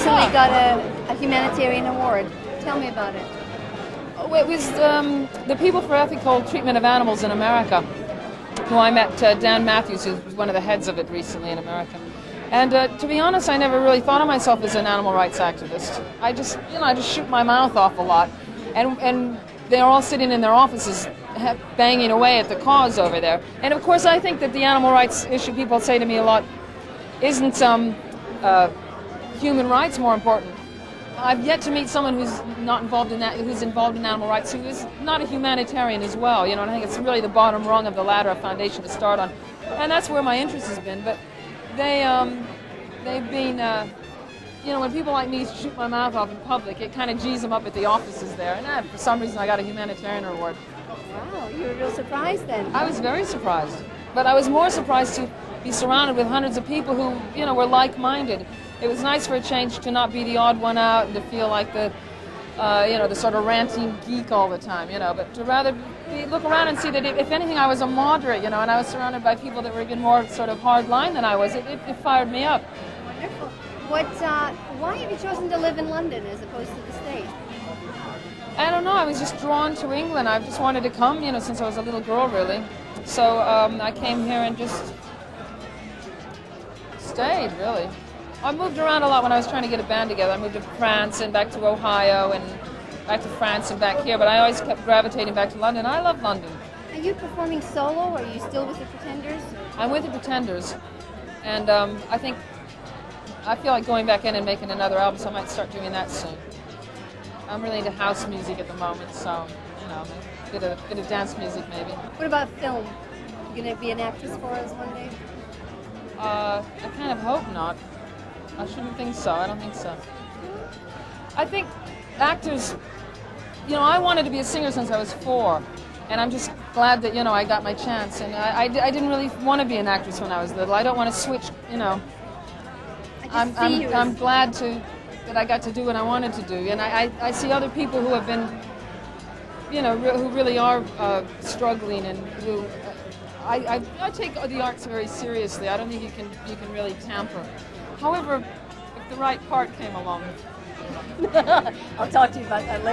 recently got a humanitarian award. Tell me about it. Oh, it was the People for Ethical Treatment of Animals in America, who I met, Dan Matthews, who's one of the heads of it recently in America. And to be honest, I never really thought of myself as an animal rights activist. I just shoot my mouth off a lot. And they're all sitting in their offices banging away at the cause over there. And of course, I think that the animal rights issue, people say to me a lot, isn't human rights more important? I've yet to meet someone who's not involved in that, who's involved in animal rights, who is not a humanitarian as well. You know, and I think it's really the bottom rung of the ladder, a foundation to start on, and that's where my interest has been. But they've been, when people like me shoot my mouth off in public, it kind of G's them up at the offices there. And for some reason, I got a humanitarian award. Wow, you were real surprised then. I was very surprised, but I was more surprised to be surrounded with hundreds of people who, were like-minded. It was nice for a change to not be the odd one out and to feel like the sort of ranting geek all the time, but to rather look around and see that if anything I was a moderate, and I was surrounded by people that were even more sort of hard line than I was. It fired me up. Wonderful. Why have you chosen to live in London as opposed to the States? I don't know, I was just drawn to England. I just wanted to come, since I was a little girl, really. So I came here and just stayed, really. I moved around a lot when I was trying to get a band together. I moved to France and back to Ohio and back to France and back here, but I always kept gravitating back to London. I love London. Are you performing solo, or are you still with the Pretenders? I'm with the Pretenders, and I feel like going back in and making another album, so I might start doing that soon. I'm really into house music at the moment, so, a bit of dance music maybe. What about film? You going to be an actress for us one day? I kind of hope not. I shouldn't think so. I don't think so. I think actors, I wanted to be a singer since I was 4, and I'm just glad that, I got my chance. And I didn't really want to be an actress when I was little. I don't want to switch, I'm glad that I got to do what I wanted to do. And I see other people who have been, who really are struggling, and who I take the arts very seriously. I don't think you can really tamper. However, if the right part came along. I'll talk to you about that later.